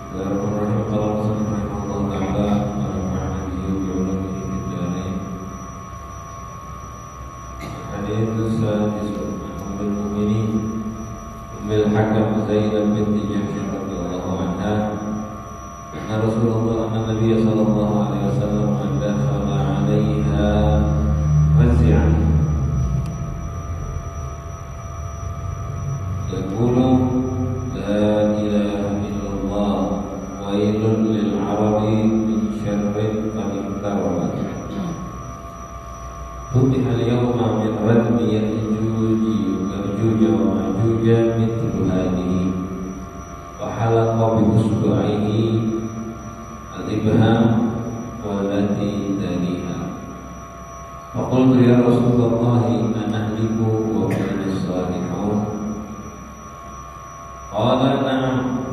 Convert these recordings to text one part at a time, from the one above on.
Bismillahirrahmanirrahim. Qala Rasulullah sallallahu taala wa nafa'ana bihi wa ulumuhi fid dharain. Hadits sadis Ummul Mukminin Ummul Hakam Zainab binti Jahsh radhiyallahu anha. Anna Rasulullah Nabi sallallahu alaihi wasallam dakhala 'alaiha fazi'an yaqulu la ilaha illallah wailun lil arabi min syarrin qad iqtarabat. Futiha al-yawma min radmi Ya'juj wa Ma'juj mithlu hadhihi wa halaqa bi usbu'ihi al-ibham wallati taliha. Faqultu ya Rasulullah anahliku wa baina as-salihun. Qala na'am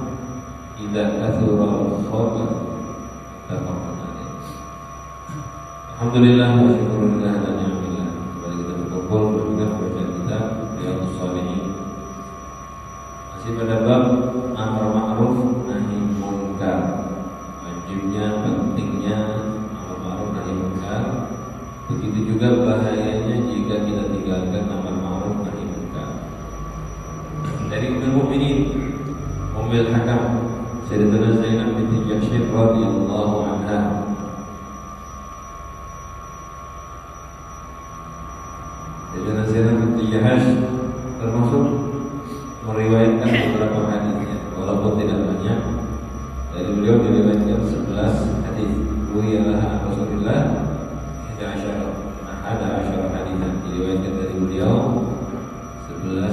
idza kathura al-khabar. Alhamdulillah wa syukurillah dan ni'matillah. Kembali kita berkumpul dengan bacaan kita Riyadhus Shalihin. Masih pada bab amar ma'ruf nahi munkar. Wajibnya, pentingnya amar ma'ruf nahi munkar. Begitu juga bahayanya jika kita tinggalkan amar ma'ruf nahi munkar. Dari Ummul Mukminin Ummul Hakam Sayyidatuna Zainab binti Jahsh radhiyallahu anha. Sayyidatuna Zainab binti Jahsh termasuk meriwayatkan beberapa hadisnya, walaupun tidak banyak. Dari beliau diriwayatkan 11 hadis. Ruwiyalah Rasulullah 11 hadisan diriwayatkan dari beliau 11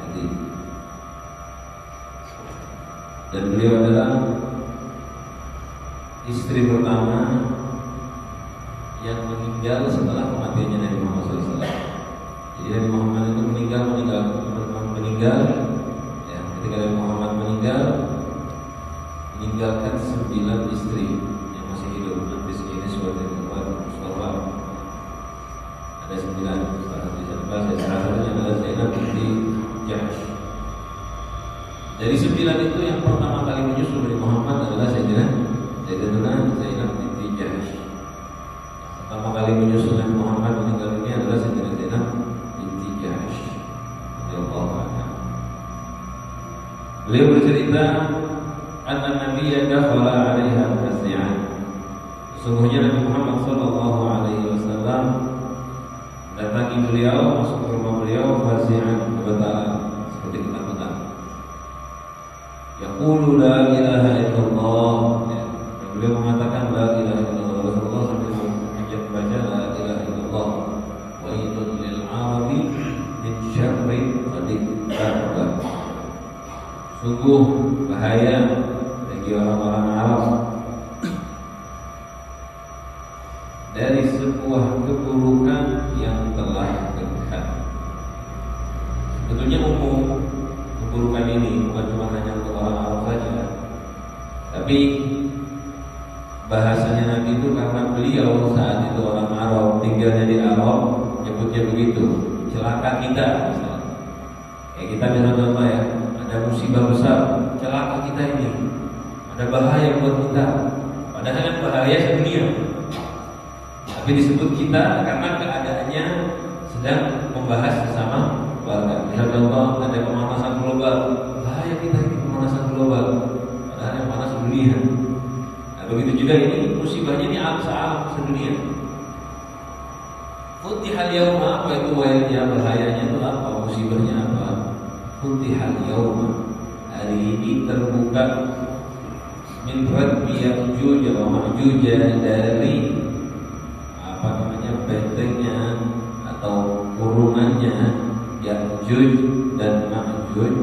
hadis. Dan beliau adalah istri pertama yang meninggal setelah kematiannya Nabi Muhammad SAW. Jadi Nabi Muhammad itu meninggal ya, ketika Nabi Muhammad meninggalkan 9 istri yang masih hidup. Nanti ini suatu Mustafa ada 9. Salah satunya adalah Zainab binti Jahsh. Dari 9 itu yang pertama kali menyusul Nabi Muhammad adalah Sayyidatuna Zainab binti Jahsh. Pertama kali menyusul Nabi Muhammad meninggal ini adalah Sayyidatuna Zainab binti Jahsh radhiyallahu anha. Beliau bercerita anna Nabiyya dakhala 'alaiha fazi'an. Sesungguhnya Nabi Muhammad sallallahu alaihi wasallam datangi beliau, masuk ke rumah beliau fazi'an, kebatalan, seperti ketakutan. Yaqulu la ilaha illallah. Dan beliau mengatakan la ilaha illallah. Rasulullah sambil membaca la ilaha illallah. Wa idul lil arabi min syarri qad iqtarabat. Sungguh bahaya bagi orang-orang Arab dari sebuah keburukan yang telah dekat. Sebetulnya umum keburukan ini bukan cuma hanya untuk orang Arab saja, tapi bahasanya Nabi itu karena beliau saat itu orang Arab, tinggalnya di Arab, nyebutnya begitu, celaka kita misalnya. Kayak kita misalnya contoh ya, ada musibah besar, celaka kita ini, ada bahaya buat kita. Padahal kan bahaya sedunia, tapi disebut kita karena keadaannya sedang membahas sesama keluarga. Misal contoh ada pemanasan global, bahaya kita ini pemanasan global, padahal yang panas dunia. Nah begitu juga ini musibahnya ini alam sedunia. Futihal yauma, apa itu wailnya, bahayanya itu apa, musibahnya apa? Futihal yauma, hari ini terbuka min radmi Ya'juj wa Ma'juj, dari apa namanya, bentengnya atau kurungannya Ya'juj dan Ma'juj.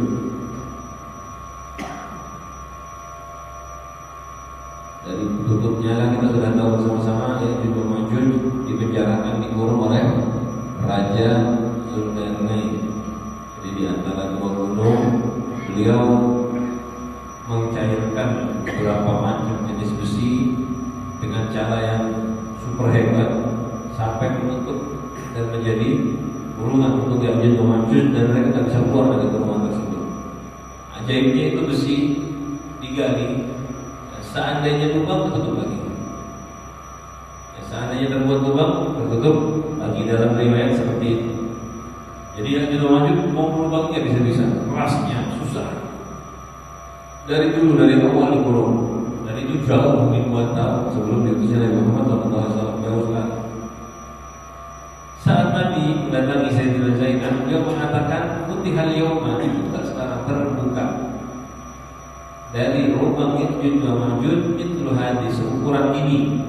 Dari tutupnya lah kita sudah tahu bersama-sama, Ya'juj dan Ma'juj dipenjarakan, dikurung oleh Raja Zulkarnain. Jadi di antara dua gunung beliau mencairkan beberapa macam jenis besi dengan cara yang super hebat sampai menutup dan menjadi kurungan untuk Ya'juj dan Ma'juj, dan mereka tidak bisa keluar dari kurungan tersebut. Ajaibnya itu besi digali seandainya lubang tertutup lagi. Seandainya terbuat lubang tertutup lagi, dalam riwayat seperti itu. Jadi yang di Ma'juj mau melubangnya bisa-bisa, kerasnya susah. Dari dulu, dari awal dikurung. Dan itu jauh ribuan tahun sebelum diutusnya Nabi Muhammad SAW, jauh sekali. Saat Nabi mendatangi Sayyidina Zainab, beliau mengatakan, "Futihal yawma", dibuka sekarang, terbuka. Dari lubang Ya'juj wa Ma'juj mithlu hadis, seukuran ini.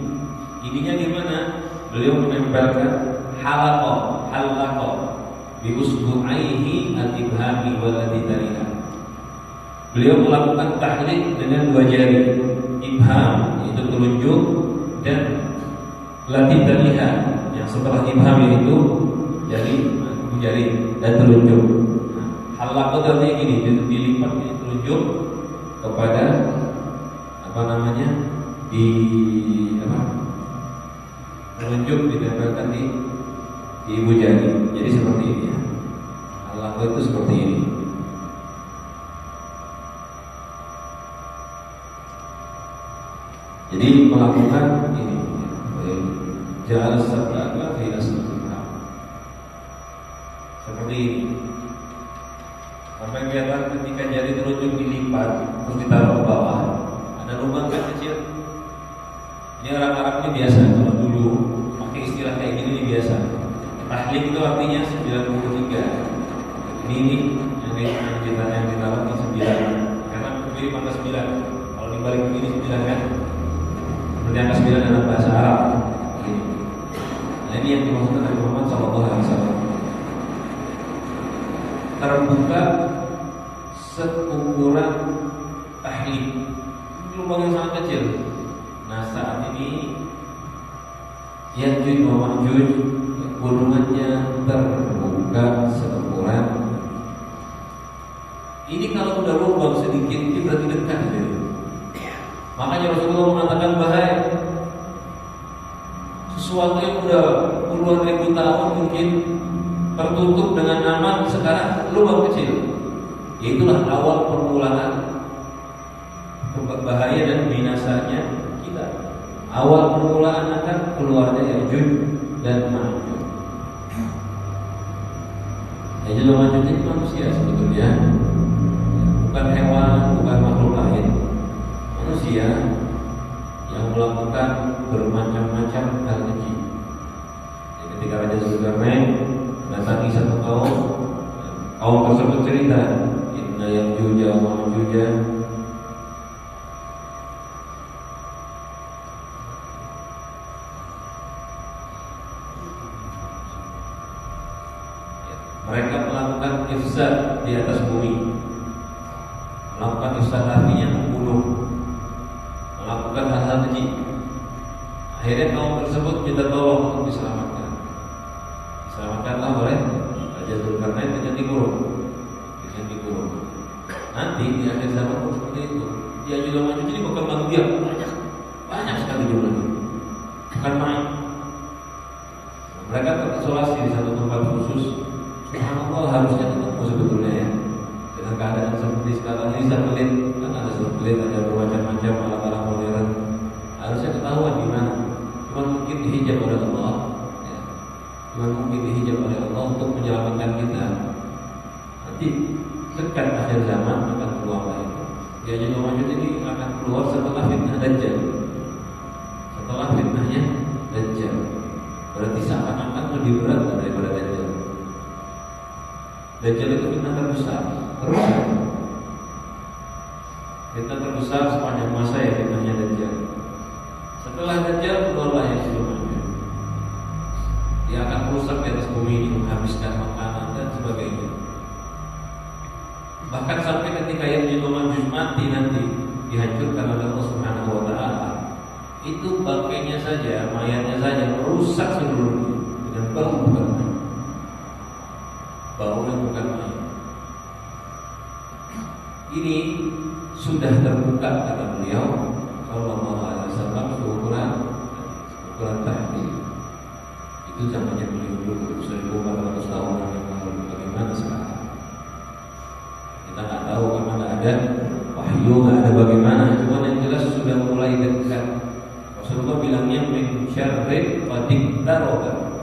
Ininya gimana? Beliau menempelkan halaqah bi usbu'aihi al-ibhami wal aditariha. Beliau melakukan tahlil dengan dua jari, ibham itu telunjuk, dan latidariha yang setelah ibham itu jari dan telunjuk. Halaqah artinya gini, dilipat ini telunjuk kepada telunjuk ditempelkan di ibu jari. Jadi seperti ini ya. Halaqah itu seperti ini. Jadi melakukan ini, ja'al sab'aka fi asliha. Seperti ini. Sampai kelihatan ketika jari telunjuk dilipat terus ditaruh ke bawah, ada lubang kan kecil. Ini orang-orang ini biasa, kalau dulu pakai istilah kayak gini ini biasa. Tahlil itu artinya 93. Ini yang ditaruh di 9. Karena berdiri angka 9. Kalau dibalik begini 9 kan? Seperti angka 9 dalam bahasa Arab. Nah, ini yang dimaksudkan Nabi Muhammad SAW. Terbuka seukuran tahlil. Ini lubang yang sangat kecil. Nah, saat ini Ya'juj wa Ma'juj gunungannya terbuka seukuran. Ini kalau udah lubang sedikit, ini berarti dekat gitu. Makanya Rasulullah mengatakan bahaya. Sesuatu yang udah puluhan ribu tahun mungkin tertutup dengan aman, sekarang lubang kecil. Itulah awal permulaan bahaya dan binasanya kita. Awal permulaan akan keluarnya Ya'juj dan Ma'juj. Ya'juj dan Ma'juj ini manusia sebetulnya, bukan hewan, bukan makhluk lain. Manusia yang melakukan bermacam-macam hal keji. Ketika Raja Zulkarnain datangi satu kaum tersebut cerita, inna Ya'juj wa Ma'juj mereka melakukan ifsad di atas bumi. Melakukan ifsad artinya membunuh, melakukan hal-hal keji. Akhirnya kaum tersebut kita tolong untuk diselamatkan. Diselamatkanlah oleh Raja Zulkarnain dengan dikurung. Nanti di akhir zaman pun seperti itu. Dia juga maju ini berkembang biak banyak sekali jumlahnya. Bukan main. Mereka terisolasi di satu tempat khusus. Subhanallah, harusnya ketemu sebetulnya ya. Dengan keadaan seperti sekarang ini satelit, kan ada satelit, ada bermacam-macam alat-alat modern. Harusnya ketahuan di mana. Cuma mungkin dihijab oleh Allah. Ya. Cuma mungkin dihijab oleh Allah untuk menyelamatkan kita. Nanti dekat akhir zaman akan keluar itu. Ya'juj wa Ma'juj ini akan keluar setelah fitnah Dajjal. Setelah fitnahnya Dajjal. Berarti seakan-akan lebih berat daripada Dajjal. Dajjal itu fitnah terbesar. Fitnah terbesar sepanjang masa ya fitnahnya Dajjal. Setelah Dajjal keluarlah Ya'juj wa Ma'juj. Dia akan merusak di atas bumi ini, menghabiskan makanan dan sebagainya. Bahkan sampai ketika Ya'juj wa Ma'juj mati nanti dihancurkan oleh Allah Subhanahu wa taala, itu bangkainya saja, mayatnya saja merusak seluruhnya dengan bau bukan main. Bau yang bukan main. Ini sudah terbuka kata beliau sallallahu alaihi wasallam seukuran tahlil. Itu zamannya beliau dulu 1400 tahun yang lalu. Bagaimana sekarang? Kita nggak tahu karena nggak ada wahyu, nggak ada bagaimana. Cuma yang jelas sudah mulai dekat. Rasulullah bilangnya min syarri qad iqtaraba,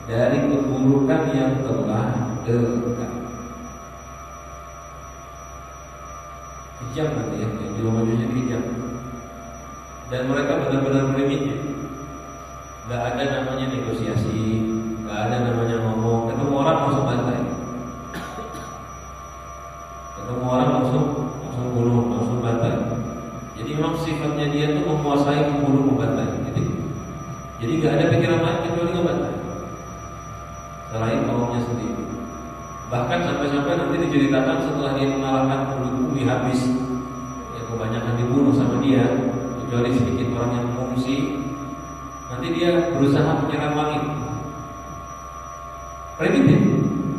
dari keburukan yang telah dekat. Kejam nanti ya, Ya'juj Ma'juj ini kejam. Dan mereka benar-benar berimiknya. Gak ada namanya negosiasi, gak ada namanya ngomong. Ketemu orang langsung bantai, ketemu orang langsung bunuh, langsung bantai. Jadi memang sifatnya dia itu menguasai, membunuh, membantai. Jadi gak ada pikiran lain kecuali ngebantai selain kaumnya sendiri. Bahkan sampai-sampai nanti diceritakan setelah dia mengalahkan penduduk bumi habis, ya kebanyakan dibunuh sama dia, kecuali sedikit orang yang mengungsi. Nanti dia berusaha menyerang langit, primitif,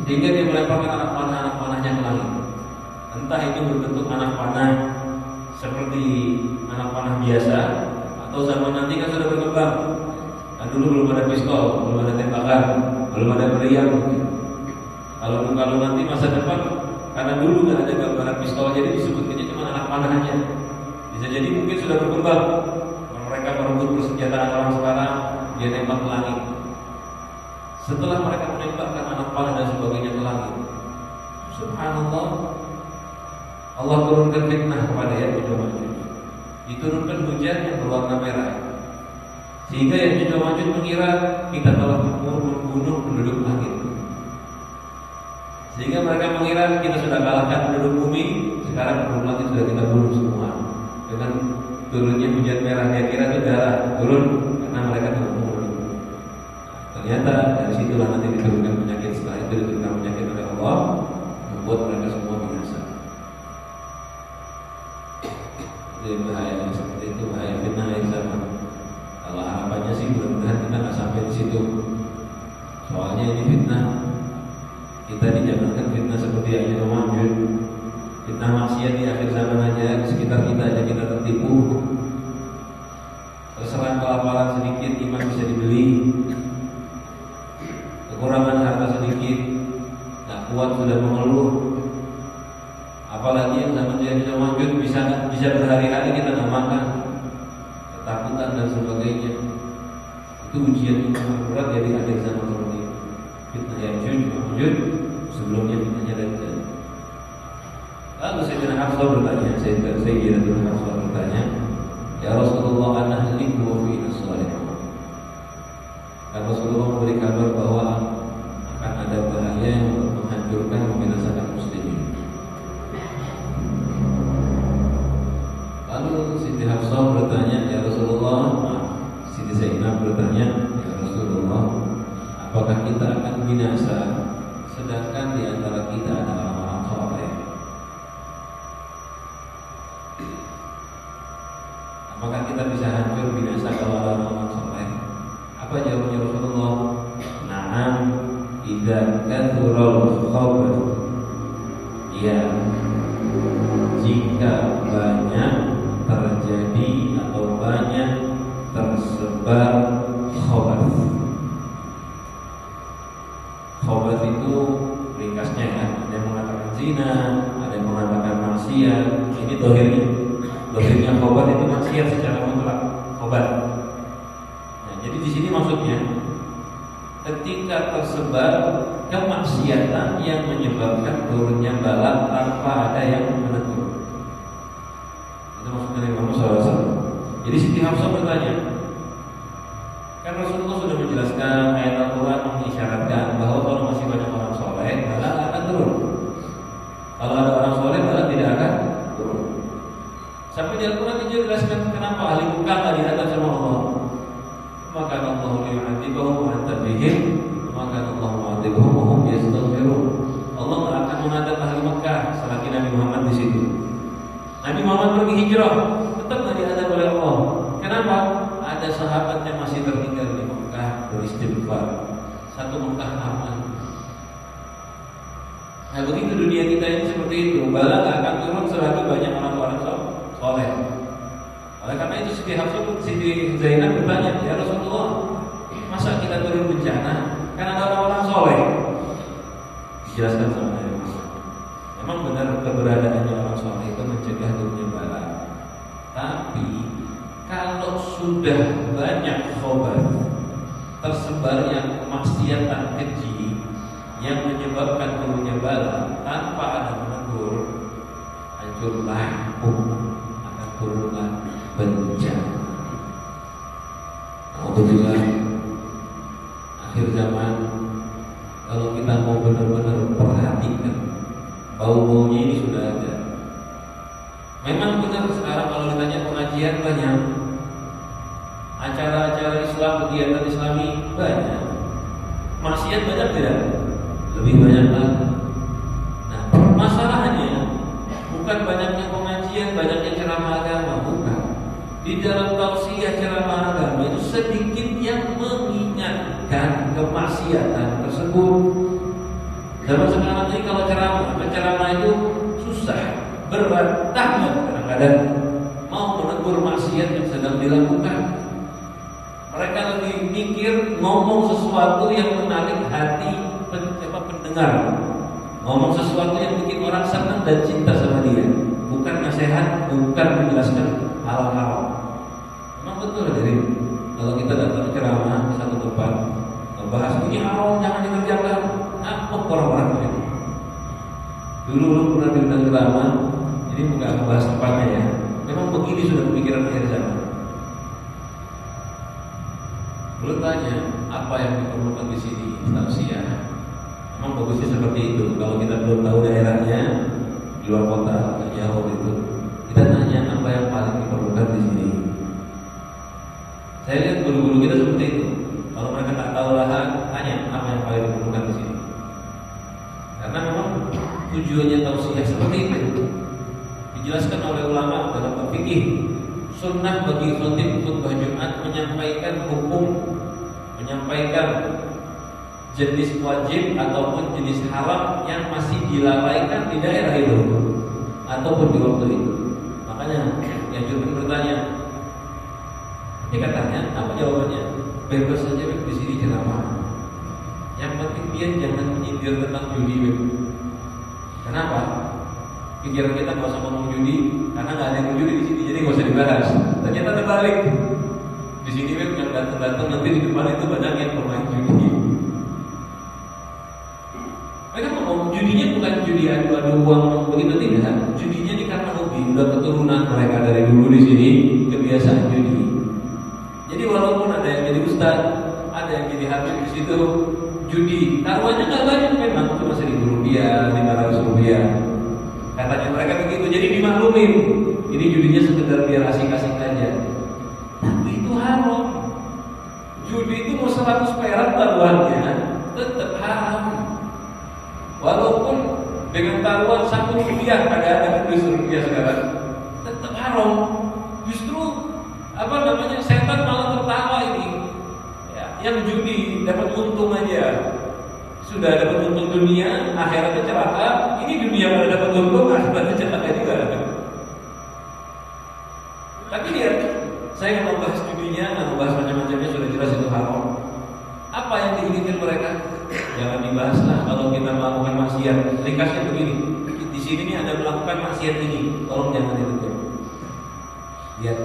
sehingga dia melemparkan anak panahnya ke langit. Entah itu berbentuk anak panah seperti anak panah biasa, atau zaman nanti kan sudah berkembang. Kan dulu belum ada pistol, belum ada tembakan, belum ada meriam. Kalau nanti masa depan, karena dulu nggak ada gambaran pistol, jadi disebutnya cuma anak panah aja. Bisa jadi mungkin sudah berkembang. Mereka merebut persenjataan orang sekarang, dia nembak ke langit. Setelah mereka menembakkan anak panah dan sebagainya ke langit, subhanallah, Allah turunkan fitnah kepada Ya'juj Ma'juj. Diturunkan hujan yang berwarna merah, sehingga Ya'juj Ma'juj mengira kita telah membunuh penduduk langit. Sehingga mereka mengira kita sudah kalahkan penduduk bumi, sekarang penduduk langit sudah kita bunuh semua. Dengan turunnya hujan merah, dia kira itu darah turun karena mereka telah membunuh. Ternyata dari situlah nanti diturunkan penyakit. Setelah itu diturunkan penyakit oleh Allah, membuat mereka semua binasa. Jadi bahaya seperti itu, bahaya fitnah akhir zaman. Kalau harapannya sih mudah-mudahan kita nggak sampai di situ. Soalnya ini fitnah, kita dijangankan fitnah seperti Ya'juj Ma'juj, fitnah maksiat di akhir zaman aja, di sekitar kita aja kita tertipu. Terserang kelaparan sedikit, iman bisa dibeli. Kekurangan harta sedikit, nggak kuat sudah mengeluh. Apalagi yang zaman Ya'juj Ma'juj bisa berhari-hari kita nggak makan, ketakutan dan sebagainya. Itu ujian yang sangat berat jadi akhir zaman seperti ini. Fitnah Ya'juj Ma'juj, sebelumnya fitnahnya Dajjal. Lalu Sayyidina Hafsah bertanya, Sayyidina Hafsah bertanya, ya Rasulullah, anahliku wa fiina shalihun. Dan Rasulullah memberi kabar bahwa akan ada bahaya yang menghancurkan, membinasakan muslimin. Lalu Siti Hafsah bertanya, ya Rasulullah, Siti Zainab bertanya, ya Rasulullah, apakah kita akan binasa sedangkan di antara kita ada orang-orang saleh? Apakah kita bisa hancur binasa kalau ada orang-orang saleh? Apa jawabnya Rasulullah? Na'am, idza kathural khabath. Ya, jika banyak terjadi atau banyak tersebar khabath. Khabath itu ringkasnya ya, ada yang mengatakan zina, ada yang mengatakan maksiat. Ini dohirnya khabath itu maksiat secara mutlak, khabath. Nah, jadi di sini maksudnya ketika tersebar kemaksiatan yang menyebabkan turunnya bala tanpa ada yang menegur. Itu maksudnya dari Muhammad SAW. Jadi Siti Hafsah bertanya, kan Rasulullah sudah menjelaskan ayat Al-Quran mengisyaratkan bahwa kalau masih banyak orang soleh, bala akan turun. Kalau ada orang soleh, bala tidak akan turun. Sampai di Al-Quran dijelaskan kenapa ahli muka nggak diadab sama Allah. Maka Allah liyu'adzibahum wa anta bihim, maka Allah mu'adzibahum wa hum yastaghfirun. Allah nggak akan mengadab ahli Mekah selagi Nabi Muhammad di situ. Nabi Muhammad pergi hijrah, tetap nggak diadab oleh Allah. Kenapa? Ada sahabat yang masih tertinggal di Mekah beristighfar. Satu Mekah aman. Nah begitu dunia kita ini seperti itu. Bala nggak akan turun selagi banyak orang-orang soleh. Oleh karena itu Siti Zainab bertanya, ya Rasulullah, masa kita turun bencana karena ada orang-orang soleh? Dijelaskan sama Nabi Muhammad. Memang benar keberadaannya orang soleh itu mencegah turunnya bala. Tapi kalau sudah banyak khobar tersebar yang kemaksiatan keji yang menyebabkan turunnya bala tanpa ada menegur, hancurlah hukum, akan turunlah bencana. Alhamdulillah, akhir zaman kalau kita mau benar-benar perhatikan, bau-baunya ini sudah ada. Memang benar sekarang kalau ditanya pengajian banyak, acara-acara Islam, kegiatan Islami banyak, maksiat banyak tidak? Lebih banyak lagi. Nah, masalahnya bukan banyaknya pengajian, banyaknya ceramah agama, bukan. Di dalam tausiah ceramah agama itu sedikit yang mengingatkan kemaksiatan tersebut. Zaman sekarang ini kalau ceramah itu susah, berat, takut kadang-kadang mau menegur maksiat yang sedang dilakukan. Mereka lebih mikir ngomong sesuatu yang menarik hati pendengar, ngomong sesuatu yang bikin orang senang dan cinta sama dia, bukan nasihat, bukan menjelaskan hal-hal. Memang betul dari kalau kita datang ceramah di satu tempat membahas ini haram, jangan dikerjakan, apa orang-orang begitu. Dulu pernah diundang ceramah, ini bukan membahas tempatnya ya. Memang begini sudah pemikiran akhir zaman. Dulu tanya apa yang diperlukan di sini tausiah. Memang bagusnya seperti itu. Kalau kita belum tahu daerahnya di luar kota atau jauh itu, kita tanya apa yang paling diperlukan di sini. Saya lihat guru-guru kita seperti itu. Kalau mereka tak tahu lahan, tanya apa yang paling diperlukan di sini. Karena memang tujuannya tausiah seperti itu. Dijelaskan oleh ulama dalam fikih. Sunnah bagi khotib khutbah Jumat menyampaikan hukum, menyampaikan jenis wajib ataupun jenis haram yang masih dilalaikan di daerah itu ataupun di waktu itu. Makanya yang juga bertanya, ketika tanya apa jawabannya? Bebas saja di sini ceramah. Yang penting dia jangan menyindir tentang judi. Kenapa? Pikiran kita nggak usah ngomong judi, karena nggak ada yang judi di sini, jadi nggak usah dibahas. Ternyata terbalik. Di sini yang datang nanti di depan itu banyak yang bermain judi. Mereka ngomong judinya bukan judi adu uang begitu, tidak. Judinya ini karena hobi, udah keturunan mereka dari dulu di sini kebiasaan judi. Jadi walaupun ada yang jadi ustaz, ada yang jadi habib di situ, judi taruhannya nggak banyak, memang cuma Rp1.000, Rp500. Katanya mereka begitu, jadi dimaklumin. Ini judinya sekedar biar asik-asik aja. Tapi itu haram. Judi itu mau 100 perak taruhannya, tetap haram. Walaupun dengan taruhan Rp1, ada Rp1 sekarang, tetap haram. Justru setan malah tertawa ini. Ya, yang judi dapat untung aja. Sudah dapat untung dunia, akhiratnya celaka. Ini dunia malah dapat untung, akhiratnya celaka juga. Tapi lihat, saya nggak mau bahas judinya, nggak mau bahas macam-macamnya, sudah jelas itu haram. Apa yang diinginkan mereka? Jangan dibahas lah kalau kita melakukan maksiat. Ringkasnya begini, di sini nih ada melakukan maksiat ini, tolong jangan ditegur. Lihat,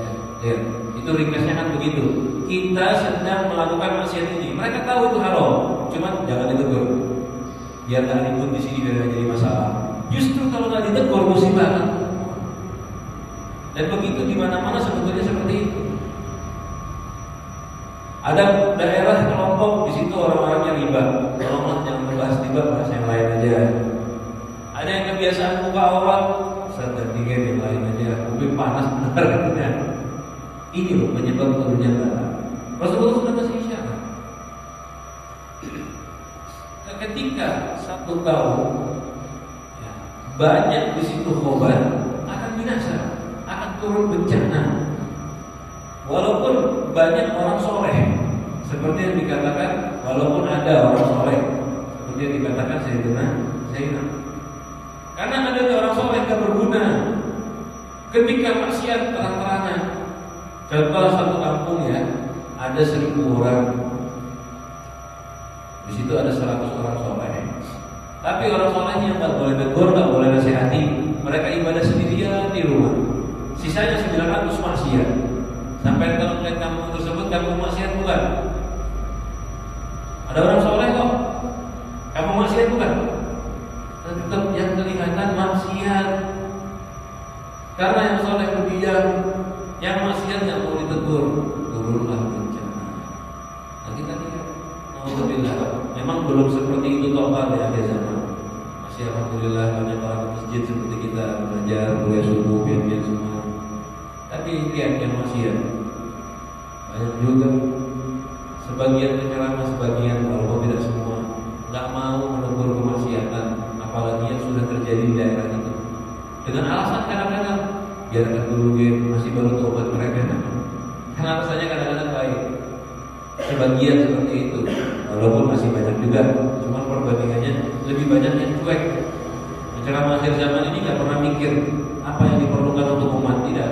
itu ringkasnya kan begitu. Kita sedang melakukan maksiat ini, mereka tahu itu haram, cuma jangan ditegur. Biar nggak ribut di sini, biar nggak jadi masalah. Justru kalau nggak ditegur musibah kan. Dan begitu di mana-mana sebetulnya seperti itu. Ada daerah kelompok di situ orang-orangnya riba. Tolonglah jangan membahas riba, bahas yang lain aja. Ada yang kebiasaan buka aurat, sadar dingin yang lain aja. Kuping panas benar. Ini loh penyebab turunnya bala. Rasulullah sudah kasih isyarat. Ketika satu kaum banyak di situ khobar, akan binasa, akan turun bencana. Walaupun banyak orang soleh, seperti yang dikatakan, walaupun ada orang soleh, seperti yang dikatakan Sayyidina Zainab. Karena adanya orang soleh tak berguna. Ketika maksiat terang-terangan, contoh satu kampung ya, ada 1.000 orang. Di situ ada 100 orang soleh. Tapi orang solehnya nggak boleh tegur, nggak boleh nasihati. Mereka ibadah sendirian di rumah. Sisanya 900 maksiat. Sampai kalau melihat kampung tersebut kampung maksiat bukan? Ada orang soleh kok, kampung maksiat bukan? Tetap yang kelihatan maksiat. Karena yang soleh berdiam, yang maksiat yang mau ditegur, turunlah bencana. Nah kita lihat, alhamdulillah, memang belum seperti itu total di akhir zaman. Masih alhamdulillah banyak orang di masjid seperti kita belajar kuliah subuh, biar semua. Tapi lihat yang maksiat banyak juga. Sebagian penceramah, sebagian walaupun tidak semua, nggak mau menegur kemaksiatan, apalagi yang sudah terjadi di daerah itu. Dengan alasan kadang-kadang biarkan dulu masih baru tobat mereka. Karena alasannya kadang-kadang baik. Sebagian seperti itu, walaupun masih banyak juga. Cuma perbandingannya lebih banyak yang cuek. Penceramah akhir zaman ini nggak pernah mikir apa yang diperlukan untuk umat, tidak.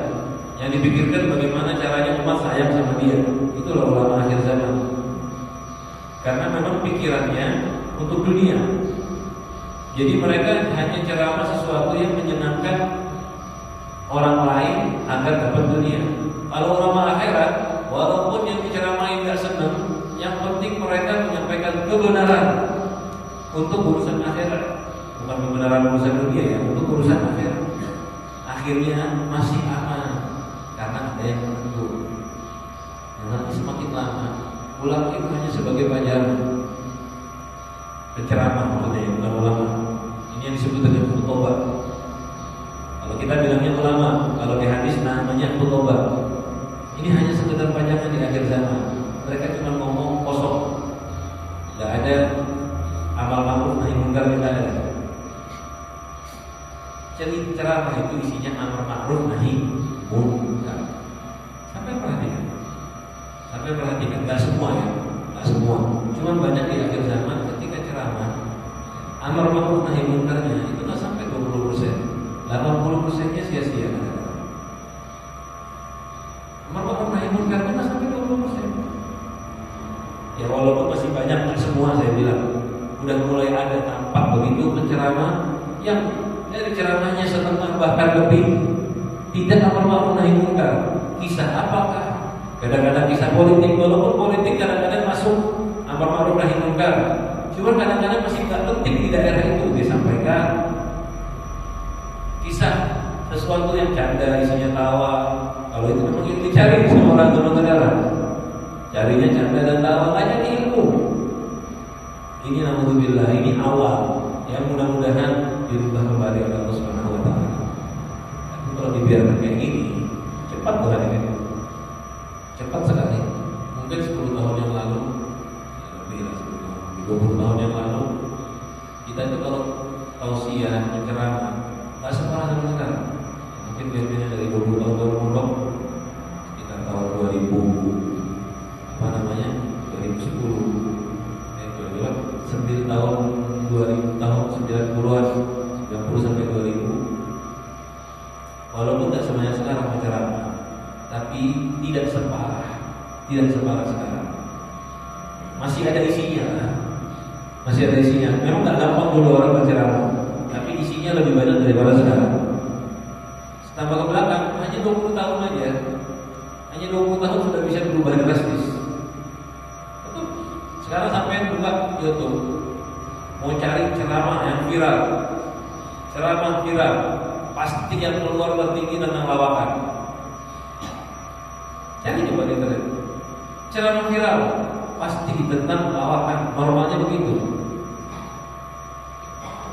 Yang dipikirkan bagaimana caranya umat sayang sama dia. Itulah ulama akhir zaman. Karena memang pikirannya untuk dunia. Jadi mereka hanya ceramah sesuatu yang menyenangkan orang lain agar dapat dunia. Kalau ulama akhirat, walaupun yang diceramahin tidak senang, yang penting mereka menyampaikan kebenaran untuk urusan akhirat, bukan kebenaran urusan dunia ya, untuk urusan akhirat. Akhirnya masih aman karena ada yang menegur. Dan nanti semakin lama, ulama itu hanya sebagai pelajaran. Penceramah maksudnya, bukan ulama. Ini yang disebut dengan khutbah. Kalau kita bilangnya ulama, kalau di hadis namanya khutbah. Ini hanya sekedar pajangan di akhir zaman. Mereka cuma ngomong kosong. Tidak ada amal ma'ruf nahi munkar, tidak ada. Jadi ceramah itu isinya amar ma'ruf nahi munkar. Sampai perhatikan, nggak semua ya, nggak semua. Cuma banyak di akhir zaman ketika ceramah amar ma'ruf nahi munkarnya itu nggak sampai 20%, 80%-nya sia-sia. Amar ma'ruf nahi munkarnya nggak sampai 20%. Ya walaupun masih banyak, nggak semua saya bilang. Udah mulai ada tampak begitu penceramah yang dari ceramahnya setengah bahkan lebih tidak amar ma'ruf nahi munkar. Kisah apakah? Kadang-kadang kisah politik, walaupun politik kadang-kadang masuk amar ma'ruf nahi munkar. Cuma kadang-kadang masih nggak penting di daerah itu disampaikan. Kisah sesuatu yang canda, isinya tawa. Kalau itu memang yang dicari sama orang golongan darah. Carinya canda dan tawa, nggak jadi ilmu. Ini naudzubillah, ini awal. Yang mudah-mudahan dirubah kembali oleh Allah Subhanahu wa taala. Tapi kalau dibiarkan kayak gini, cepat banget ini. Cepat sekali. Mungkin 10 tahun yang lalu, lebih lah 10 tahun, 20 tahun yang lalu, kita itu kalau tausiah, penceramah, nggak separah sama sekarang. Mungkin biasanya dari 20 tahun baru mondok, sekitar tahun 2010. 9 tahun 2000 tahun 90-an 90 sampai 2000. Walaupun tidak sebanyak sekarang penceramah, tapi tidak separah sekarang. Masih ada isinya. Memang nggak gampang dulu orang berceramah, tapi isinya lebih banyak daripada sekarang. Tambah ke belakang hanya 20 tahun aja, hanya 20 tahun sudah bisa berubah drastis. Sekarang sampai buka YouTube, mau cari ceramah yang viral, pasti yang keluar tertinggi tentang lawakan. Cari coba di internet, ceramah viral pasti tentang lawakan. Normalnya begitu.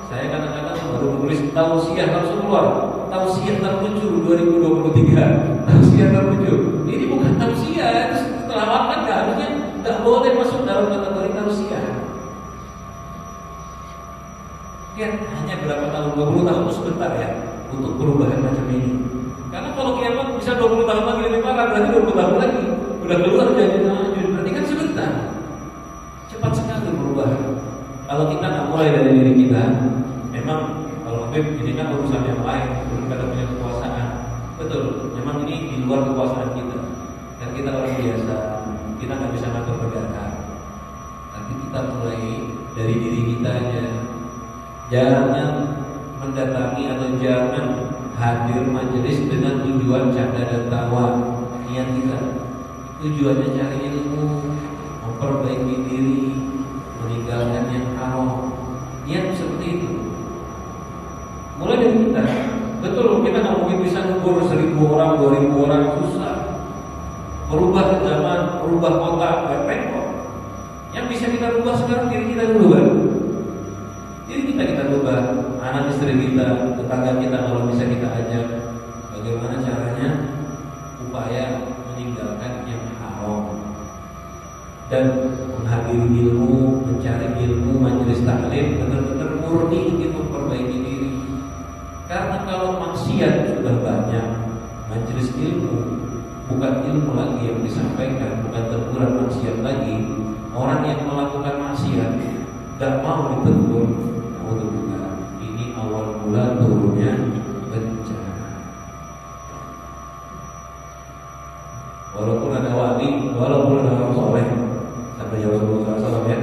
Saya kadang-kadang baru menulis tausiah langsung keluar, tausiah terlucu 2023, tausiah terlucu. Ini bukan tausiah, itu lawakan, nggak harusnya. Tidak boleh masuk dalam kategori tausiah. Lihat hanya berapa tahun, 20 tahun itu sebentar ya untuk perubahan macam ini. Karena kalau kiamat bisa 20 tahun lagi lebih parah, berarti 20 tahun lagi udah keluar jadi berarti kan sebentar. Cepat sekali perubahan. Kalau kita nggak mulai dari diri kita, memang kalau Habib ini kan urusan yang lain, belum kita punya kekuasaan. Betul, memang ini di luar kekuasaan kita. Dan kita orang biasa. Kita nggak bisa ngatur negara, tapi kita mulai dari diri kita aja. Jangan mendatangi atau jangan hadir majelis dengan tujuan canda dan tawa. niat kita. Tujuannya cari ilmu, memperbaiki diri, meninggalkan yang haram. Niat seperti itu. Mulai dari kita. Betul, kita nggak mungkin bisa ngukur 1.000 orang, 2.000 orang, susah. Merubah zaman, merubah kota, repot. Yang bisa kita rubah sekarang diri kita dulu kan. Diri kita rubah, anak istri kita, tetangga kita kalau bisa kita ajak. Bagaimana caranya upaya meninggalkan yang haram dan menghadiri ilmu, mencari ilmu, majelis taklim, benar-benar murni ingin memperbaiki diri. Karena kalau maksiat sudah banyak, majelis ilmu bukan ilmu lagi yang disampaikan, bukan teguran maksiat lagi. Orang yang melakukan maksiat gak mau ditegur, ini awal mula turunnya bencana. Walaupun ada wali, walaupun ada orang soleh, sampai Rasulullah SAW ya,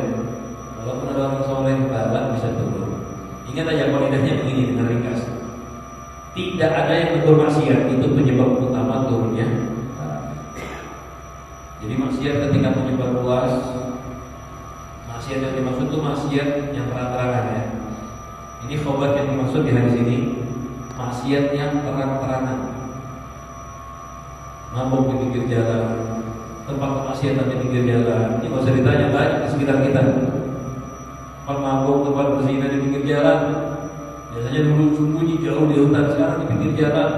walaupun ada orang soleh, bala bisa turun. Ingat aja kaidahnya begini dengan ringkas. Tidak ada yang tegur maksiat, itu penyebab utama turunnya. Jadi maksiat ketika menyebar luas, maksiat yang dimaksud itu maksiat yang terang-terangan ya. Ini khobat yang dimaksud di hadis ini, maksiat yang terang-terangan. Mabuk di pinggir jalan, tempat kemaksiatan di pinggir jalan. Ini nggak usah ditanya, banyak di sekitar kita. Tempat mabuk, tempat berzina di pinggir jalan. Biasanya dulu sembunyi jauh di hutan, sekarang di pinggir jalan.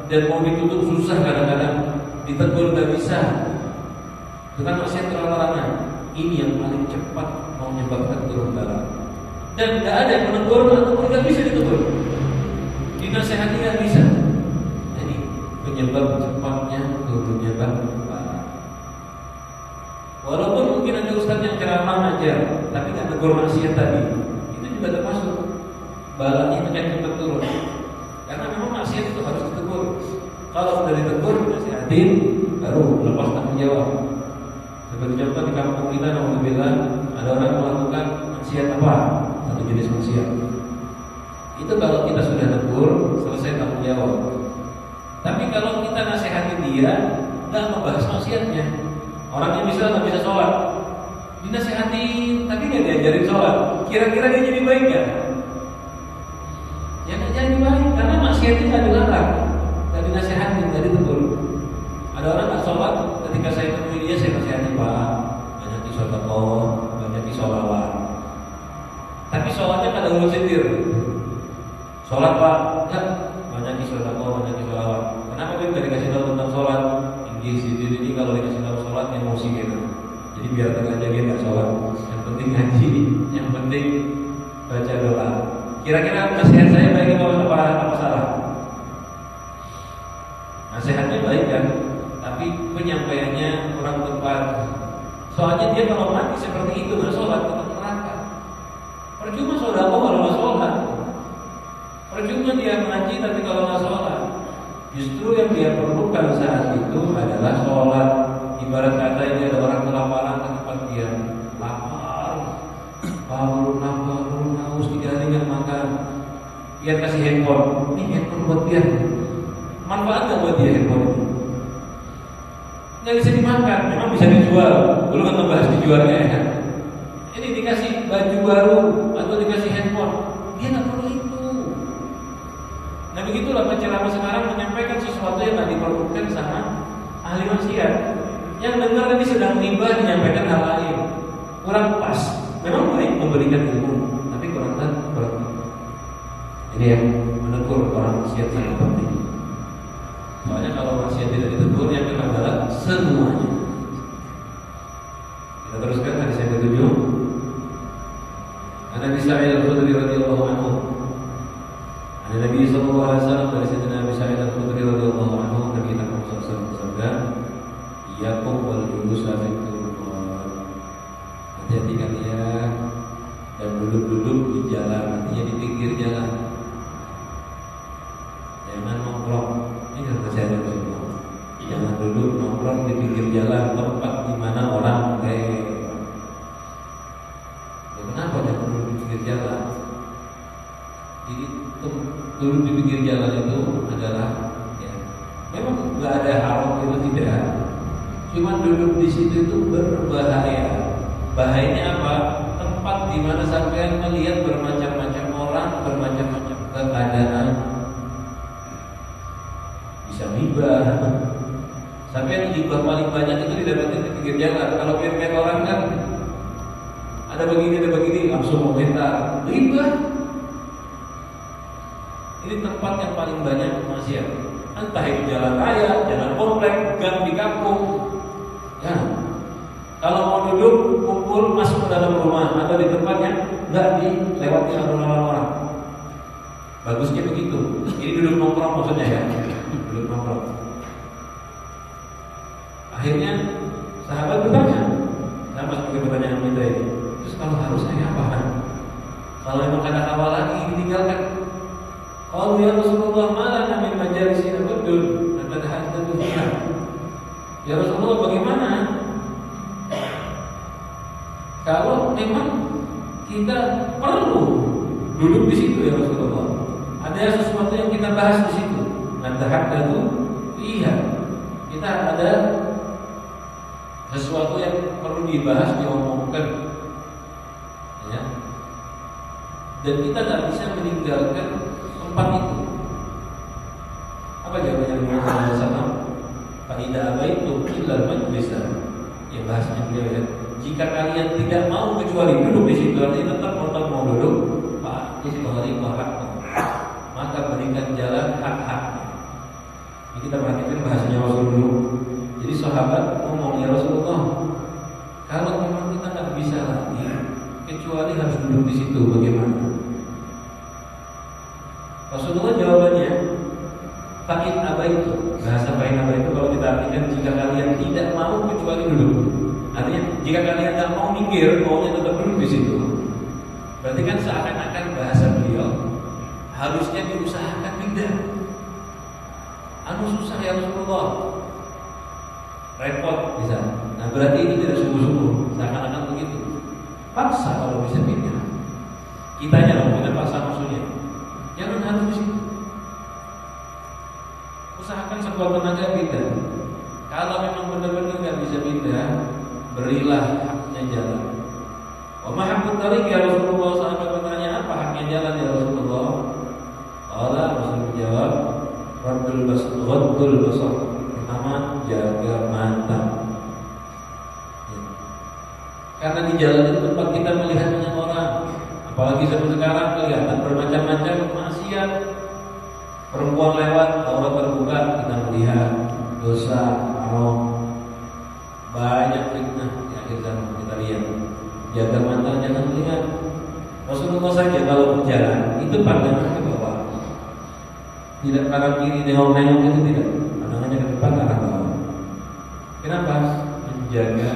Dan mau ditutup susah kadang-kadang, ditegur nggak bisa. Itu kan maksiat terang-terangan. Ini yang paling cepat menyebabkan turun bala. Dan nggak ada yang menegur atau nggak bisa ditegur. Dinasehati nggak bisa. Jadi penyebab cepatnya turunnya bala. Walaupun mungkin ada ustadz yang ceramah aja, tapi nggak tegur maksiat tadi, itu juga termasuk balanya itu akan cepat turun. Karena memang maksiat itu harus ditegur. Kalau sudah ditegur, dinasihatin, baru lepas tanggung jawab. Seperti contoh di kampung kita, alhamdulillah ada orang melakukan maksiat apa? Satu jenis maksiat. Itu kalau kita sudah tegur, selesai tanggung jawab. Tapi kalau kita nasihati dia, nggak membahas maksiatnya. Orangnya nggak bisa sholat, dinasihatin, tapi nggak diajarin sholat. Kira-kira dia jadi baik nggak? Ya nggak jadi baik, karena maksiatnya nggak dilarang, nggak dinasihatin, nggak ditegur. Ada orang nggak sholat, ketika saya temui dia, saya nasihati, Pak, banyak sedekah, banyak sholawat. Tapi sholatnya pada ulun sendir. Sholat Pak, enggak, banyak sedekah, banyak sholawat. Kenapa dia nggak dikasih tahu tentang sholat? Ini kalau dikasih tahu sholat emosi gitu. Jadi biar sengaja dia nggak sholat. Yang penting ngaji, yang penting baca doa. Kira-kira nasihat saya baik apa salah? Nasihatnya baik kan, tapi penyampaiannya kurang tepat. Soalnya dia kalau mati seperti itu nggak sholat, tetap neraka. Percuma saudara kalau nggak sholat. Percuma dia mengaji tapi kalau nggak sholat. Justru yang dia perlukan saat itu adalah sholat. Ibarat kata ini ada orang kelaparan ke tempat dia, lapar, lapar, haus, 3 hari nggak makan. Dia kasih handphone, ini handphone buat dia. Manfaat nggak buat dia handphone ini? Nggak bisa dimakan, memang bisa dijual. Dulu kan membahas dijualnya ya. Ini dikasih baju baru atau dikasih handphone, dia nggak perlu itu. Nah begitulah penceramah sekarang menyampaikan sesuatu yang nggak diperlukan sama ahli maksiat. Yang dengar ini sedang menimba menyampaikan hal lain, kurang pas. Memang baik memberikan ilmu, tapi kurang tepat. Ini yang menegur orang maksiat sangat penting. Soalnya kalau maksiat tidak ditegur, yang kena adalah semuanya. Kita teruskan hadis yang ke-7. Nabi Sa'id al-Khudri radhiyallahu anhu. Nabi sallallahu alaihi wasallam dari Sayyidina Nabi Sa'id al-Khudri radhiyallahu anhu, Nabi kita bersabda, "Iyyakum wal julusa fi turqat." Hati-hati kalian dan duduk-duduk di jalan, artinya di pinggir jalan. Jangan nongkrong. Ini kata saya Rasulullah. Jangan duduk nongkrong di pinggir jalan, tempat di mana orang kenapa jangan duduk di pinggir jalan? Jadi duduk di pinggir jalan itu adalah ya, memang nggak ada haram itu tidak, Cuma duduk di situ itu berbahaya. Bahayanya apa? Tempat di mana sampean melihat bermacam-macam orang, bermacam-macam keadaan. Bisa gibah. Sampean gibah paling banyak itu didapatkan di pinggir jalan. Kalau lihat orang kan ada begini, langsung komentar. Gibah. Ini tempat yang paling banyak maksiat. Entah itu jalan raya, jalan komplek, gang di kampung. Ya. Kalau mau duduk, kumpul, masuk ke dalam rumah atau di tempat yang nggak dilewati orang. Bagusnya begitu. Ini duduk nongkrong maksudnya ya. Duduk nongkrong. Akhirnya sahabat bertanya, sama seperti pertanyaan kita ini. Terus kalau harus saya apa? Kalau memang ada awal lagi ditinggalkan. Kalau ya Rasulullah malah min majalisina buddun dan haddatsu fiha. Ya Rasulullah bagaimana? Kalau memang kita perlu duduk di situ ya Rasulullah. Ada sesuatu yang kita bahas di situ. Dan haddatsu fiha. Kita ada sesuatu yang perlu dibahas, diomongkan. Ya. Dan kita tidak bisa meninggalkan tempat itu. Apa jawabannya Rasulullah SAW? Faidah abaitum illa majlisa. Ya bahasanya beliau ya. Jika kalian tidak mau kecuali duduk di situ, artinya tetap mau duduk, fa'atus bariqa haqqo. Maka berikan jalan hak-haknya. Ini kita perhatikan bahasanya Rasulullah. Jadi sahabat ngomong, ya Rasulullah, kalau memang kita nggak bisa lagi, kecuali harus duduk di situ, bagaimana? Rasulullah jawabannya, fa'in abaitu. Bahasa fa'in abaitu kalau kita artikan jika kalian tidak mau kecuali duduk. Artinya jika kalian tidak mau mikir, maunya tetap duduk di situ. Berarti kan seakan-akan bahasa beliau harusnya diusahakan tidak. Anu susah ya Rasulullah. Repot bisa. Nah berarti itu tidak sungguh-sungguh. Seakan-akan begitu. Paksa kalau bisa pindah. Kitanya loh, kita paksa maksudnya. Jangan harus di situ. Usahakan sekuat tenaga pindah. Kalau memang benar-benar nggak bisa pindah, berilah haknya jalan. Wa ma haqqut tariq ya Rasulullah. Sahabat bertanya, apa haknya jalan ya Rasulullah? Allah Rasul menjawab, Raddul basar. Pertama, jaga mata. Karena di jalan itu tempat kita melihat banyak orang. Apalagi zaman sekarang kelihatan bermacam-macam maksiat. Perempuan lewat, aurat terbuka, kita melihat dosa, haram. Banyak fitnah di akhir zaman kita lihat. Jaga mata, jangan melihat. Rasulullah saja kalau berjalan itu pandangan ke bawah. Tidak kanan kiri nengok-nengok itu tidak. Pandangannya ke depan arah bawah. Kenapa? Menjaga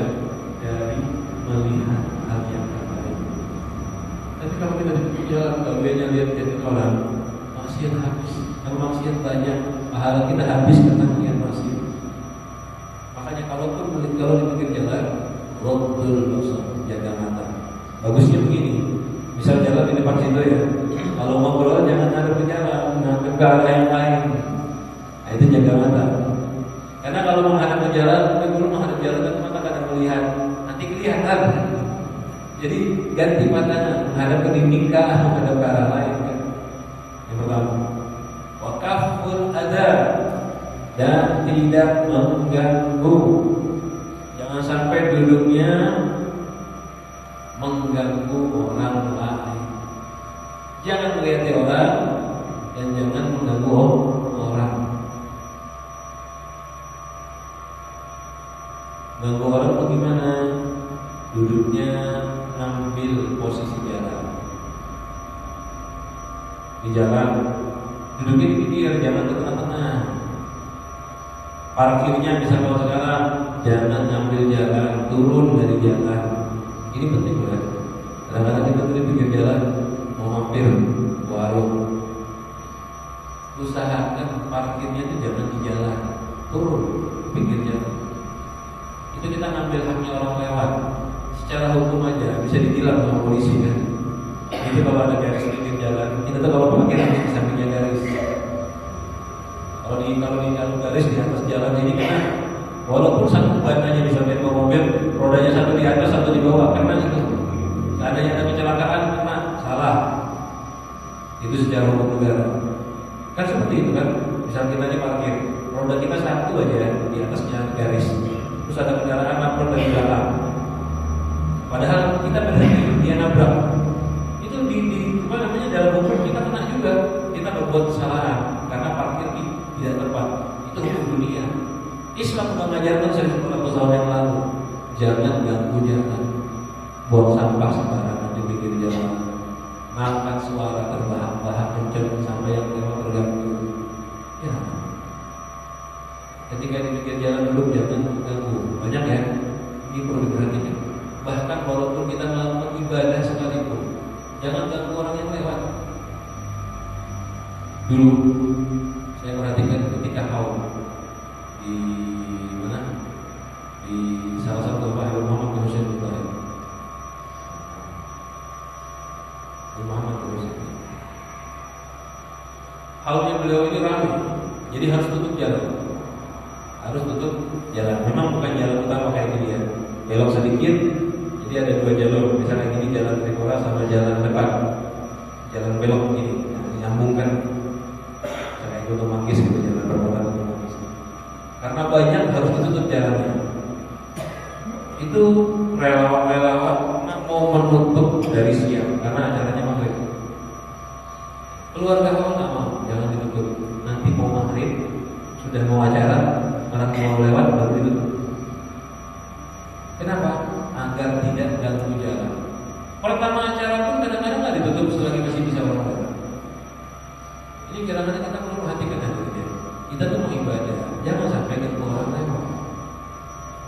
dari melihat hal yang terbaik. Tapi kalau kita di jalan, kalau dia lihat orang, maksiat habis. Kalau maksiat banyak, pahala kita habis karena melihat maksiat. Makanya kalau di pinggir jalan, Raddul basar, jaga mata. Bagusnya begini. Misal jalan di depan situ ya. Kalau ngobrol jangan ada berjalan, ngadep ke arah yang lain. Nah, itu jaga mata. Karena kalau menghadap ke jalan, dulu menghadap jalan kan mata kadang melihat, nanti kelihatan. Jadi ganti pandangan, menghadap ke dinding kah, menghadap ke arah lain kan. Yang pertama, wa kaful adza, dan tidak mengganggu. Jangan sampai duduknya mengganggu orang lain. Jangan melihat orang dan jangan mengganggu orang. Ganggu orang bagaimana? Duduknya ngambil posisi jalan. Di jalan, duduknya di pinggir, jangan ke tengah-tengah. Parkirnya bisa kalau sekarang, jangan ngambil jalan, turun dari jalan. Ini penting banget. Kadang-kadang kita di pinggir jalan mau mampir warung, usahakan parkirnya itu jangan di jalan, turun pinggir jalan. Itu kita ngambil haknya orang lewat. Secara hukum aja bisa ditilang sama polisi kan. Itu kalau ada garis pinggir jalan, kita tuh kalau parkir harus di sampingnya garis. Kalau garis di atas jalan ini kan Walaupun satu ban aja bisa bawa mobil, rodanya satu di atas, satu di bawah, karena itu. Seandainya ada kecelakaan, kena salah. Itu secara hukum negara. Kan seperti itu kan. Misal kita diparkir, roda kita satu aja di atasnya garis. Terus ada kendaraan nabrak dari belakang. Padahal kita berhenti, dia nabrak. Itu di apa namanya, dalam hukum kita kena juga. Kita berbuat kesalahan karena parkir tidak tepat. Itu hukum dunia. Islam mengajarkan 1400 tahun yang lalu, jangan ganggu jalan, buang sampah sembarangan di pinggir jalan, ngangkat suara terbahak-bahak kenceng sampai yang lewat terganggu. Ya, ketika di pinggir jalan duduk jangan ganggu. Banyak ya, ini perlu diperhatikan. Bahkan walaupun kita melakukan ibadah sekalipun, jangan ganggu orang yang lewat. Dulu saya perhatikan ketika haul di mana, di salah satu Pak Muhammad bin Hussein bin Ibrahim. Muhammad bin Hussein. Haulnya beliau ini ramai, jadi harus tutup jalan. Harus tutup jalan. Memang bukan jalan utama kayak gini ya, belok sedikit. Jadi ada dua jalur, misalnya ini jalan Trikora sama jalan depan, jalan belok ini, nyambungkan. Saya ikut Manggis gitu, jalan perempatan itu Manggis. Karena banyak harus ditutup jalannya. Itu relawan-relawan mau menutup dari siang karena acaranya maghrib. Keluarga kamu nggak mau, jangan ditutup. Nanti mau maghrib, sudah mau acara, orang mau lewat baru ditutup. Kenapa? Agar tidak ganggu jalan. Pertama acara pun kadang-kadang nggak ditutup selagi masih bisa orang lewat. Ini kadang-kadang kita perlu perhatikan hati-hati. Kita tuh mau ibadah, jangan sampai ganggu orang lewat.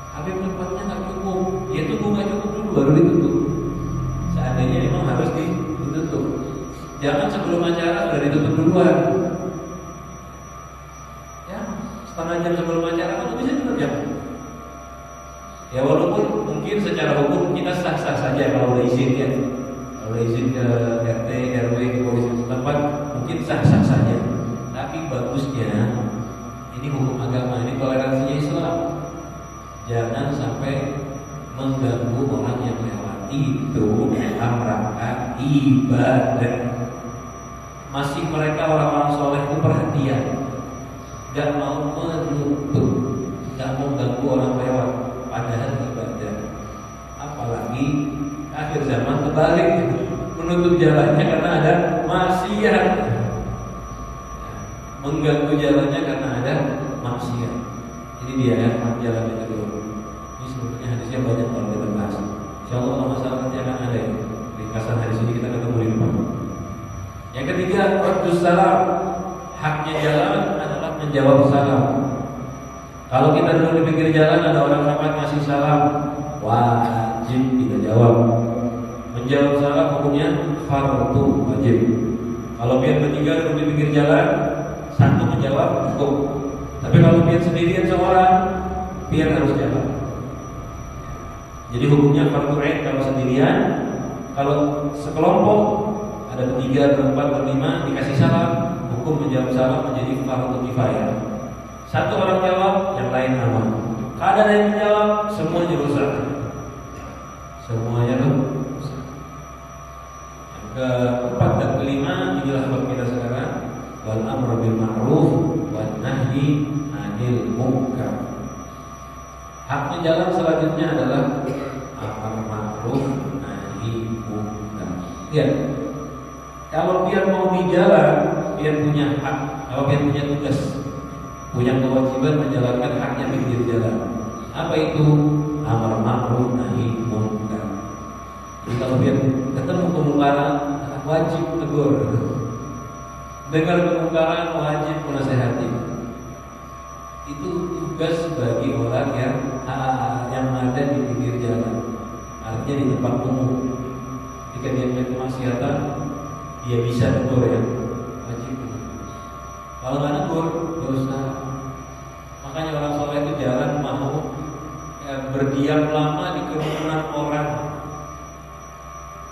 Habis tempatnya nggak cukup, ya tunggu nggak cukup dulu baru ditutup. Seandainya memang harus ditutup. Jangan sebelum acara sudah ditutup duluan. Ya, setengah jam sebelum acara kan bisa tutup jam. Ya walaupun mungkin secara hukum kita sah-sah saja kalau udah izin ya, kalau udah izin ke RT, RW, ke polisi setempat mungkin sah-sah saja. Tapi bagusnya ini hukum agama, ini toleransinya Islam. Jangan sampai mengganggu orang yang lewat itu dalam rangka ibadah. Masih mereka orang-orang soleh itu perhatian, gak mau menutup, gak mau ganggu orang lewat. Padahal ibadah. Apalagi akhir zaman kebalik, menutup jalannya karena ada maksiat, mengganggu jalannya karena ada maksiat. Ini dia ya, jalan yang kedua. Ini sebetulnya hadisnya banyak kalau kita bahas. Insyaallah kalau masalah nanti akan ada ya. Ringkasan hadis ini kita ketemu di depan. Yang ketiga, raddus salam. Haknya jalan adalah menjawab salam. Kalau kita duduk di pinggir jalan ada orang lewat ngasih salam, wajib kita jawab. Menjawab salam hukumnya fardu wajib. Kalau biar bertiga duduk di pinggir jalan, satu menjawab cukup. Tapi kalau biar sendirian seorang, biar harus jawab. Jadi hukumnya fardu ain kalau sendirian. Kalau sekelompok ada bertiga, berempat, berlima dikasih salam, hukum menjawab salam menjadi fardu kifayah. Satu orang jawab, yang lain aman. Kalau ada yang menjawab, semuanya rusak. Semuanya rusak. Yang keempat dan kelima, inilah bab kita sekarang. Wal amru bil ma'ruf wan nahyi 'anil munkar. Haknya jalan selanjutnya adalah amar ma'ruf nahi munkar. Ya. Kalau dia mau di jalan, dia punya hak, kalau dia punya tugas, punya kewajiban menjalankan haknya di pinggir jalan. Apa itu? Amar ma'ruf nahi munkar. Jadi kalau dia ketemu kemungkaran, wajib tegur. Dengar kemungkaran, wajib menasehati. Itu tugas bagi orang yang ada di pinggir jalan. Artinya di tempat umum. Jika dia melihat kemaksiatan, dia bisa tegur ya, wajib. Kalau nggak negur, dosa. Makanya orang soleh itu jarang mau berdiam lama di kerumunan orang,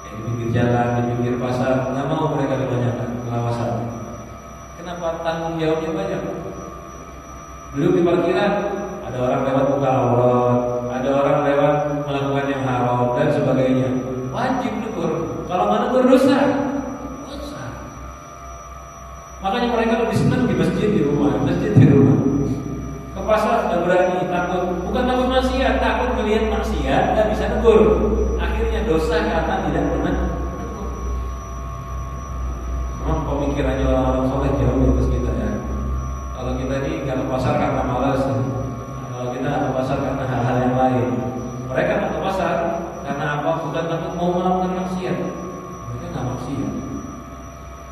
di pinggir jalan, di pinggir pasar, nggak mau mereka kebanyakan pengawasan. Kenapa? Tanggung jawabnya banyak. Duduk di parkiran, Ada orang lewat buka aurat, ada orang lewat melakukan yang haram dan sebagainya. Wajib negur. Kalau nggak negur dosa. Makanya mereka lebih senang di masjid di rumah, Ke pasar nggak berani, takut. Bukan takut maksiat, takut melihat maksiat, nggak bisa negur. Akhirnya dosa karena tidak pernah negur. Memang pemikirannya orang soleh jauh di atas kita ya. Kalau kita ini nggak ke pasar karena malas, kalau kita nggak ke pasar karena hal-hal yang lain. Mereka nggak ke pasar karena apa? Bukan takut mau melakukan maksiat. Mereka nggak maksiat,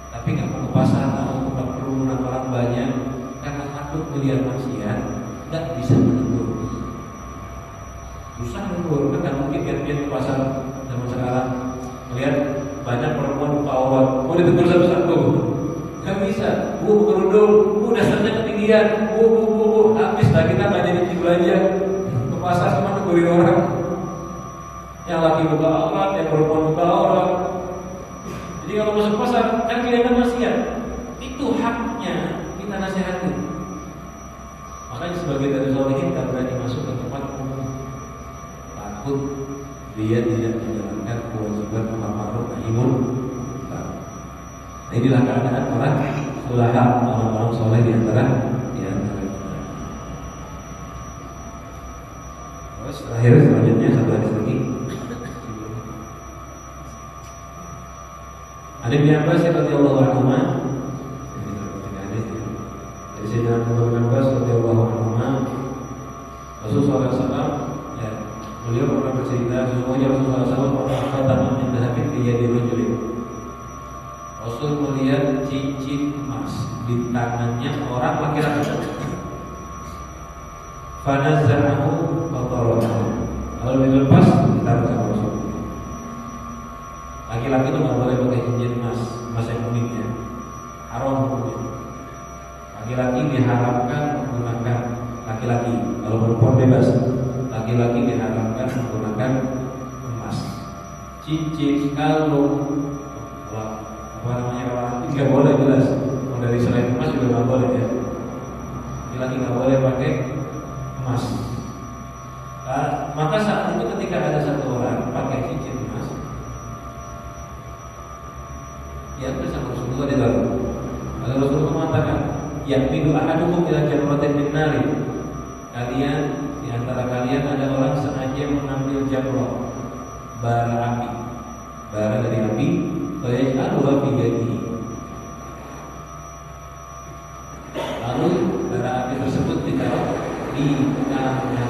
tapi nggak mau ke pasar, nggak mau tempat kerumunan orang banyak karena takut melihat maksiat, nggak bisa menegur. Susah menegur, kan nggak mungkin dia ke pasar zaman sekarang melihat banyak perempuan buka aurat, mau ditegur satu-satu. Gak bisa, bu kerudung, bu dasarnya ketinggian, bu, habis lah kita nggak jadi belanja ke pasar cuma negurin orang. Yang laki buka aurat, yang perempuan buka aurat. Jadi kalau masuk pasar kan kelihatan maksiat, itu haknya kita nasihatin. Makanya sebagai dari solihin tak berani masuk ke tempat umum, takut dia tidak menjalankan kewajiban amar ma'ruf nahi munkar. Inilah keadaan orang sulaha, orang-orang soleh di antara kita. Terus terakhir selanjutnya satu hadis lagi. Ada Ibnu Abbas radhiyallahu anhu, dari Sayyidina Ibnu Abbas radhiyallahu anhu, Rasulullah SAW, ya, beliau pernah bercerita sesungguhnya Rasulullah SAW pernah khataman min dhahabin fi yadi rajulin. Rasul melihat cincin emas di tangannya orang laki-laki. Fanazzahu faqara'ahu. Kalau dilepas ditaruh sama Rasul. Laki-laki itu nggak boleh pakai cincin emas yang uniknya, haram hukumnya. Laki-laki diharamkan menggunakan, laki-laki, kalau perempuan bebas. Laki-laki diharamkan menggunakan emas. Cincin, kalung, apa namanya, kalau nanti nggak boleh jelas. Kalau dari selain emas juga nggak boleh ya. Laki-laki nggak boleh pakai emas. Nah, maka saat itu ketika ada satu orang pakai cincin emas, diambil sama Rasulullah ditaruh. Lalu Rasulullah mengatakan, "Yaqbidu ahadukum ila jamratin min nari." Kalian, di antara kalian ada orang sengaja mengambil jamrah, bara api, bara dari api, fayaj'aluha fi yadihi. Lalu bara api tersebut ditaruh di tangannya.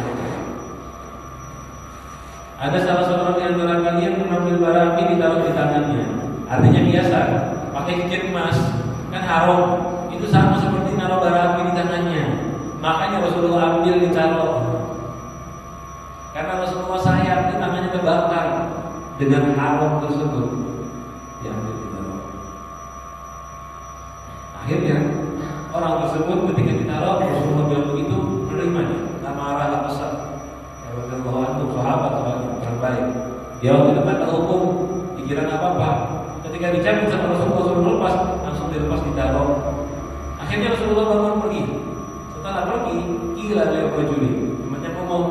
Ada salah seorang di antara kalian mengambil bara api ditaruh di tangannya. Artinya biasa, pakai cincin emas kan haram. Itu sama seperti naruh bara api di tangannya. Makanya Rasulullah ambil ditaruh. Karena Rasulullah sayang, di tangannya terbakar dengan haram tersebut. Diambil ditaruh. Akhirnya orang tersebut ketika ditaruh, Rasulullah bilang begitu, menerimanya, nggak marah, nggak kesal. Ya Rasulullah itu sahabat orang baik. Dia tidak ada hukum, dikira nggak apa-apa. Ketika dicabut sama Rasulullah lepas, langsung dilepas ditaruh. Akhirnya Rasulullah bangun pergi. Setelah pergi, gila beliau berjuli. Temannya ngomong,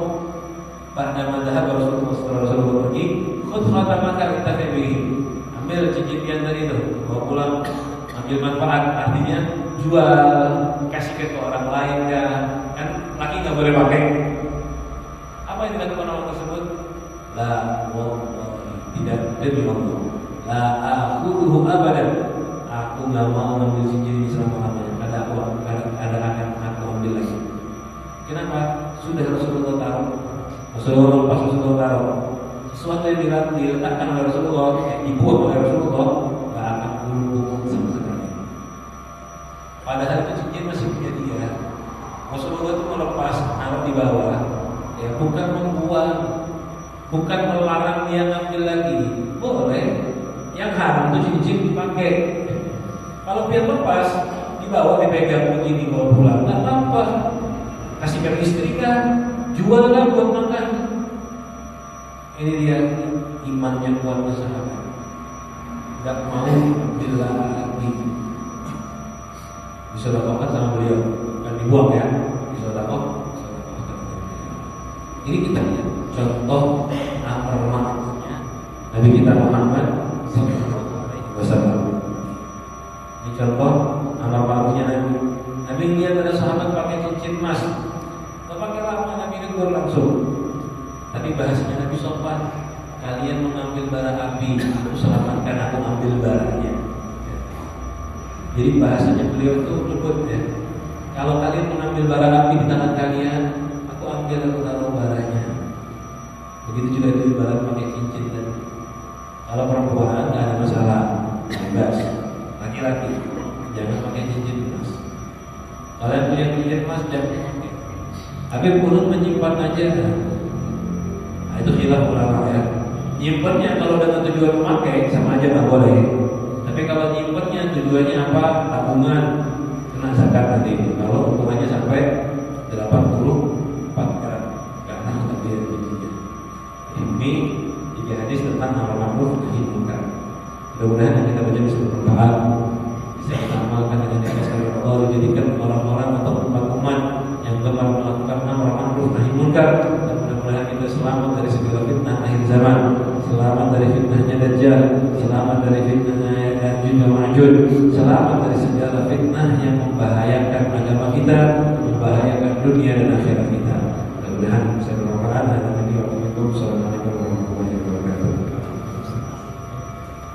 pada madhab Rasulullah setelah Rasulullah pergi, khudh khatamaka ittabihi. Ambil cincin yang tadi itu, bawa pulang, ambil manfaat. Artinya jual, kasih ke orang lain ya. Kan laki nggak boleh pakai. Apa yang dilakukan orang tersebut? La wallahi, tidak, demi Allah. La akhuduhu abadan. Aku nggak mau ngambil cincin ini selama-lamanya. Ada akan aku ambil lagi. Kenapa? Sudah Rasulullah taruh. Rasulullah lepas, Rasulullah taruh. Sesuatu yang diletakkan oleh Rasulullah, dibuat oleh Rasulullah, nggak akan berhubung sama sekali. Padahal itu cincin masih punya dia. Rasulullah itu melepas, taruh di bawah. Ya, bukan membuang, bukan melarang dia ngambil lagi. Boleh. Yang haram itu cincin dipakai. Kalau dia lepas, dibawa dipegang begini bawa pulang, nggak apa-apa. Kasihkan istri kan, jual kan buat makan. Ini dia imannya kuat sahabat. Nggak mau ambil lagi. Disedekahkan sama beliau, kan dibuang ya, disedekahkan. Ini kita lihat contoh amar ma'rufnya Nabi kita Muhammad sallallahu alaihi wasallam. Ini contoh amar ma'rufnya Nabi. Nabi lihat ada sahabat pakai cincin emas, nggak pakai lama Nabi negur langsung. Tapi bahasanya Nabi sopan, kalian mengambil bara api, aku selamatkan, aku ambil baranya. Jadi bahasanya beliau itu lembut ya. Kalau kalian mengambil bara api di tangan kalian, aku ambil, aku taruh baranya. Begitu juga itu ibarat pakai cincin tadi. Kalau perempuan nggak ada masalah, bebas. Laki-laki jangan pakai cincin emas. Kalian punya cincin emas jangan pakai. Tapi pun menyimpan aja. Nah, itu khilaf ulama ya. Nyimpannya kalau dengan tujuan memakai sama aja nggak boleh. Tapi kalau nyimpannya tujuannya apa? Tabungan, kena zakat nanti itu. Kalau ukurannya sampai 84 gram, karena lebih dari itu. Ini 3 hadis tentang amar ma'ruf nahi munkar. Mudah-mudahan yang kita baca bisa bermanfaat, bisa kita amalkan dengan dasar Allah, dijadikan orang-orang atau umat-umat yang gemar melakukan amar ma'ruf nahi munkar. Dan mudah-mudahan kita selamat dari segala fitnah akhir zaman, selamat dari fitnahnya Dajjal, selamat dari fitnahnya Ya'juj wa Ma'juj, selamat dari segala fitnah yang membahayakan agama kita, membahayakan dunia dan akhirat kita. Mudah-mudahan